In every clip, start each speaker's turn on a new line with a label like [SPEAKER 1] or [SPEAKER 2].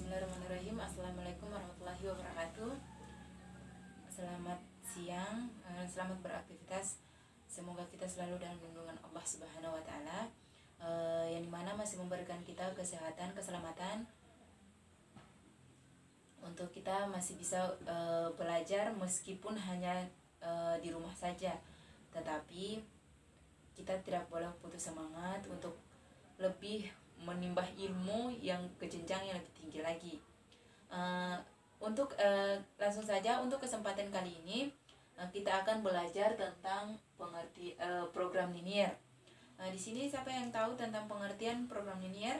[SPEAKER 1] Bismillahirrahmanirrahim. Assalamualaikum warahmatullahi wabarakatuh. Selamat siang, selamat beraktivitas. Semoga kita selalu dalam lindungan Allah Subhanahu wa Ta'ala, yang dimana masih memberikan kita kesehatan, keselamatan, untuk kita masih bisa belajar meskipun hanya di rumah saja. Tetapi kita tidak boleh putus semangat untuk lebih menimbah ilmu yang ke jenjang yang lebih tinggi lagi. Langsung saja untuk kesempatan kali ini kita akan belajar tentang program linier. Di sini siapa yang tahu tentang pengertian program linier?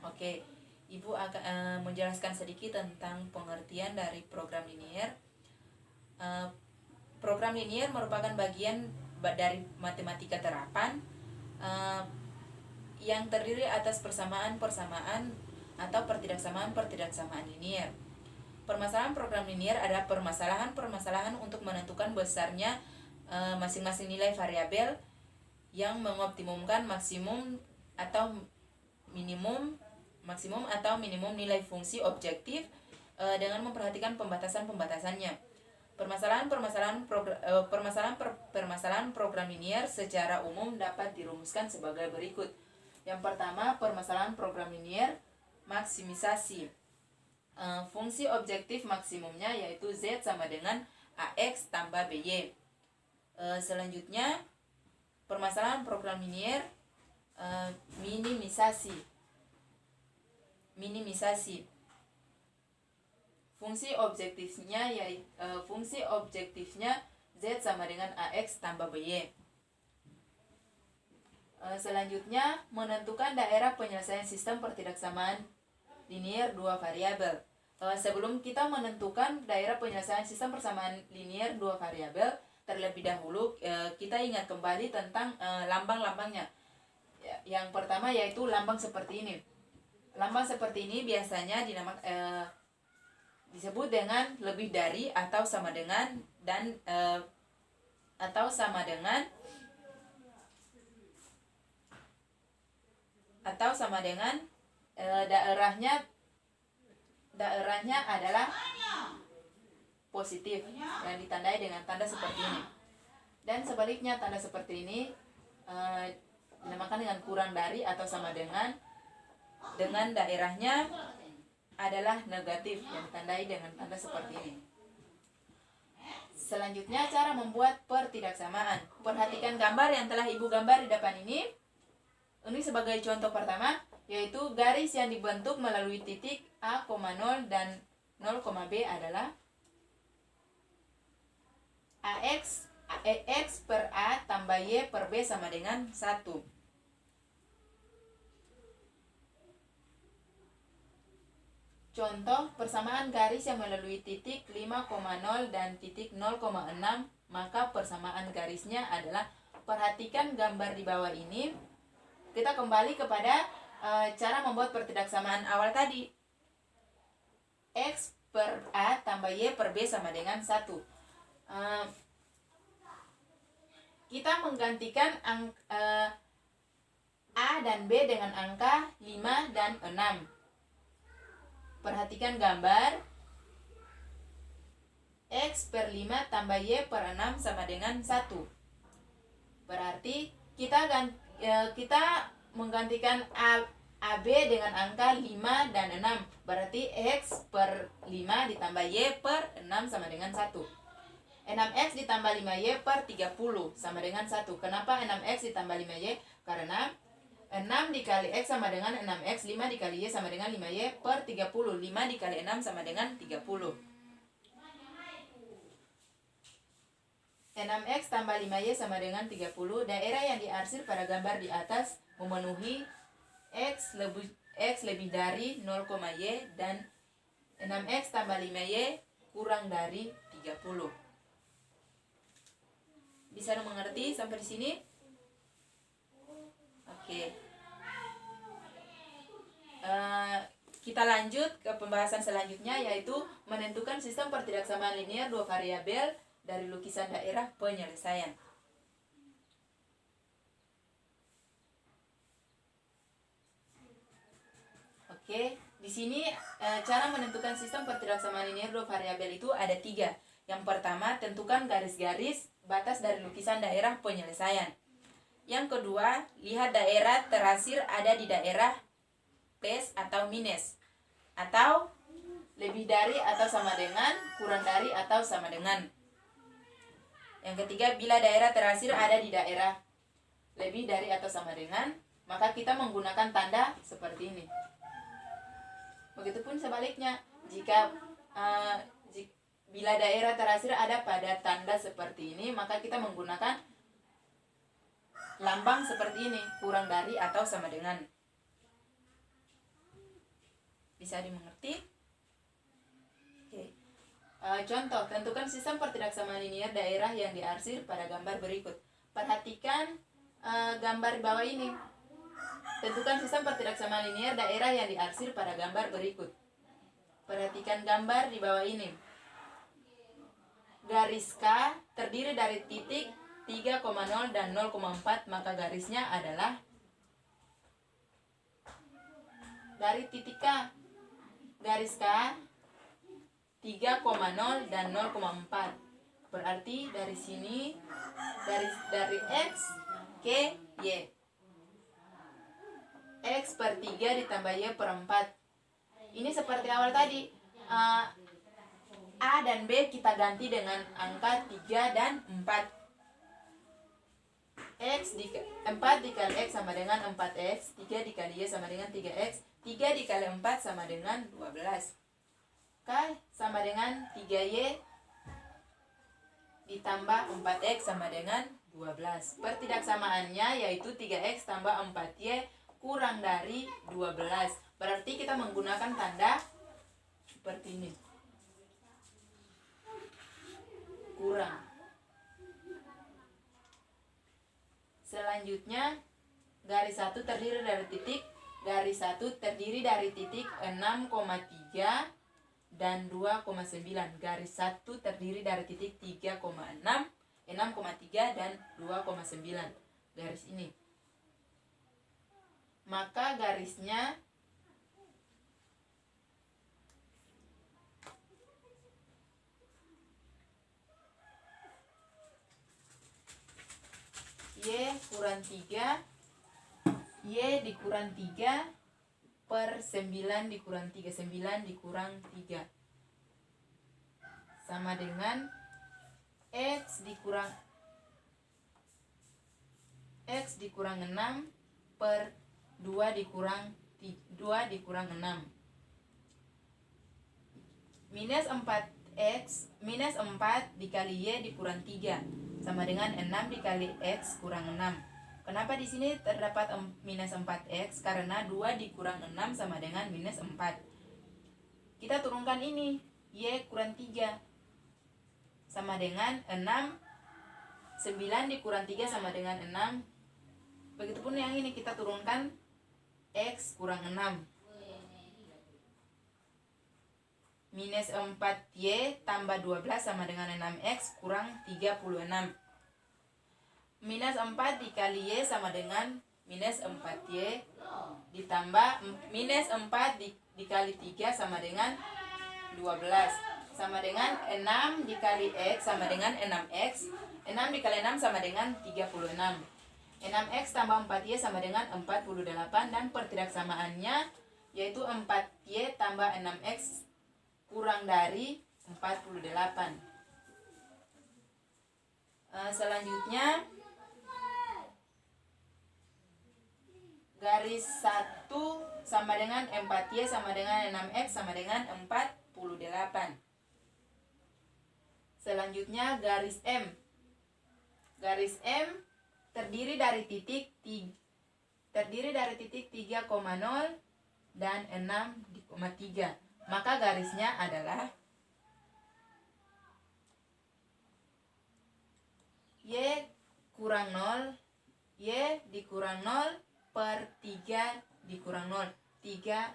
[SPEAKER 1] Oke, Ibu akan menjelaskan sedikit tentang pengertian dari program linier. Program linier merupakan bagian dari matematika terapan yang terdiri atas persamaan-persamaan atau pertidaksamaan linier. Permasalahan program linier adalah permasalahan untuk menentukan besarnya masing-masing nilai variabel yang mengoptimumkan maksimum atau minimum nilai fungsi objektif dengan memperhatikan pembatasan-pembatasannya. Permasalahan program linier secara umum dapat dirumuskan sebagai berikut. Yang pertama, permasalahan program linier maksimisasi. Fungsi objektif maksimumnya yaitu Z sama dengan AX tambah BY. Selanjutnya, permasalahan program linier minimisasi. Fungsi objektifnya Z sama dengan AX tambah BY. Selanjutnya, menentukan daerah penyelesaian sistem pertidaksamaan linier dua variabel. Sebelum kita menentukan daerah penyelesaian sistem persamaan linier dua variabel, terlebih dahulu kita ingat kembali tentang lambang-lambangnya. Yang pertama yaitu lambang seperti ini. Lambang seperti ini biasanya disebut dengan lebih dari atau sama dengan daerahnya adalah positif yang ditandai dengan tanda seperti ini. Dan sebaliknya tanda seperti ini dinamakan dengan kurang dari atau sama dengan daerahnya adalah negatif yang ditandai dengan tanda seperti ini. Selanjutnya, cara membuat pertidaksamaan. Perhatikan gambar yang telah Ibu gambar di depan ini. Ini sebagai contoh pertama, yaitu garis yang dibentuk melalui titik A, 0 dan 0, B adalah AX per A tambah Y per B sama dengan 1. Contoh persamaan garis yang melalui titik 5,0 dan titik 0,6, maka persamaan garisnya adalah, perhatikan gambar di bawah ini. Kita kembali kepada cara membuat pertidaksamaan awal tadi. X per A tambah Y per B sama dengan 1. Kita menggantikan A dan B dengan angka 5 dan 6. Perhatikan gambar. X per 5 tambah Y per 6 sama dengan 1. Berarti kita menggantikan AB dengan angka 5 dan 6. Berarti X per 5 ditambah Y per 6 sama dengan 1. 6X ditambah 5Y per 30 sama dengan 1. Kenapa 6X ditambah 5Y? Karena 6 dikali X sama dengan 6X, 5 dikali Y sama dengan 5Y per 30. 5 dikali 6 sama dengan 30. 6X tambah 5Y sama dengan 30. Daerah yang diarsir pada gambar di atas memenuhi X lebih dari 0,Y dan 6X tambah 5Y kurang dari 30. Bisa mengerti sampai di sini? Oke. Kita lanjut ke pembahasan selanjutnya, yaitu menentukan sistem pertidaksamaan linier dua variabel dari lukisan daerah penyelesaian. Oke. Oke, di sini cara menentukan sistem pertidaksamaan linear dua variabel itu ada 3. Yang pertama, tentukan garis-garis batas dari lukisan daerah penyelesaian. Yang kedua, lihat daerah terhasil ada di daerah plus atau minus, atau lebih dari atau sama dengan, kurang dari atau sama dengan. Yang ketiga, bila daerah terhasil ada di daerah lebih dari atau sama dengan, maka kita menggunakan tanda seperti ini. Begitupun sebaliknya, bila daerah terhasil ada pada tanda seperti ini, maka kita menggunakan lambang seperti ini, kurang dari atau sama dengan. Bisa dimengerti? Oke. Contoh, tentukan sistem pertidaksamaan linear daerah yang diarsir pada gambar berikut. Perhatikan gambar bawah ini. Tentukan sistem pertidaksamaan linear daerah yang diarsir pada gambar berikut. Perhatikan gambar di bawah ini. Garis K terdiri dari titik 3,0 dan 0,4, maka garisnya adalah dari titik K. Garis K 3,0 dan 0,4. Berarti dari sini dari X ke Y. X per 3 ditambah Y per 4. Ini seperti awal tadi. A dan B kita ganti dengan angka 3 dan 4. 4 dikali X sama dengan 4X, 3 dikali Y sama dengan 3X, 3 dikali 4 sama dengan 12. K sama dengan 3Y ditambah 4X sama dengan 12. Pertidaksamaannya yaitu 3X tambah 4Y kurang dari 12. Berarti kita menggunakan tanda seperti ini. Kurang. Selanjutnya, garis 1 terdiri dari titik. Garis 1 terdiri dari titik 6,3 dan 2,9. Garis 1 terdiri dari titik 3,6, 6,3 dan 2,9. Garis ini. Maka garisnya Y kurang 3, Y dikurang 3 per 9 dikurang 3, 9 dikurang 3 sama dengan X dikurang 6 per 2 dikurang 6. Minus 4 dikali Y dikurang 3 sama dengan 6 dikali X kurang 6. Kenapa di sini terdapat minus 4X? Karena 2 dikurang 6 sama dengan minus 4. Kita turunkan ini, Y kurang 3 sama dengan 6. 9 dikurang 3 sama dengan 6. Begitupun yang ini kita turunkan, X kurang 6. Minus 4Y tambah 12 sama dengan 6X kurang 36. Minus 4 dikali Y sama dengan minus 4Y ditambah minus 4 dikali 3 sama dengan 12 sama dengan 6 dikali X sama dengan 6X. 6 dikali 6 sama dengan 36. 6X tambah 4Y sama dengan 48, dan pertidaksamaannya yaitu 4Y tambah 6X kurang dari 48. Selanjutnya garis 1 sama dengan 4Y sama dengan 6X sama dengan 48. Selanjutnya garis M. Garis M terdiri dari titik 3,0 dan 6,3. Maka garisnya adalah Y kurang 0, Y dikurang 0 per 3 dikurang 0. 3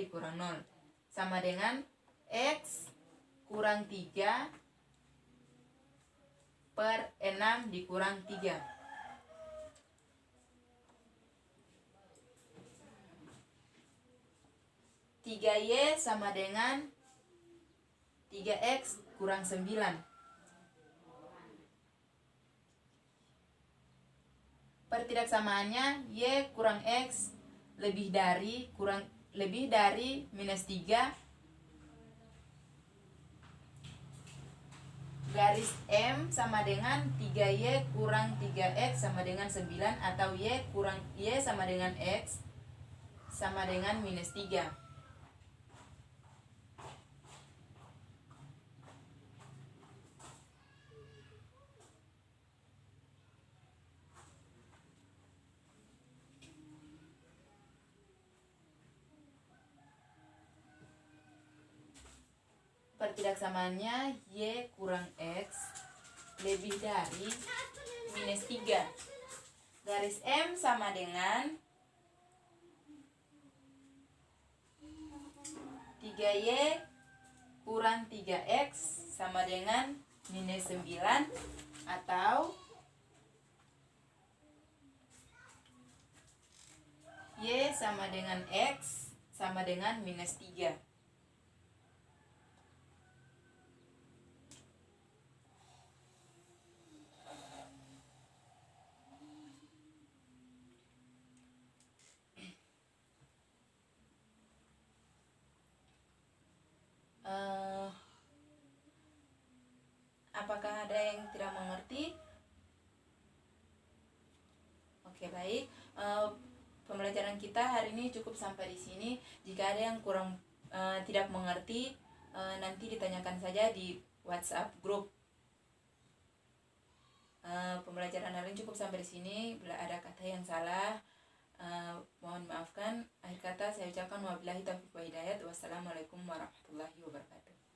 [SPEAKER 1] dikurang 0 sama dengan X kurang 3 per 6 dikurang 3. 3Y sama dengan 3X kurang 9. Pertidaksamaannya Y kurang X lebih dari minus 3 garis M sama dengan 3Y kurang 3X sama dengan 9, atau Y sama dengan X sama dengan minus 3. Pertidaksamaannya Y kurang X lebih dari minus 3. Garis M sama dengan 3Y kurang 3X sama dengan minus 9, atau Y sama dengan X sama dengan minus 3. Apakah ada yang tidak mengerti? Oke, baik. Pembelajaran kita hari ini cukup sampai di sini. Jika ada yang kurang tidak mengerti, nanti ditanyakan saja di WhatsApp grup. Pembelajaran hari ini cukup sampai di sini. Bila ada kata yang salah, mohon maafkan. Akhir kata saya ucapkan wabillahi taufiq wa hidayat. Wassalamualaikum warahmatullahi wabarakatuh.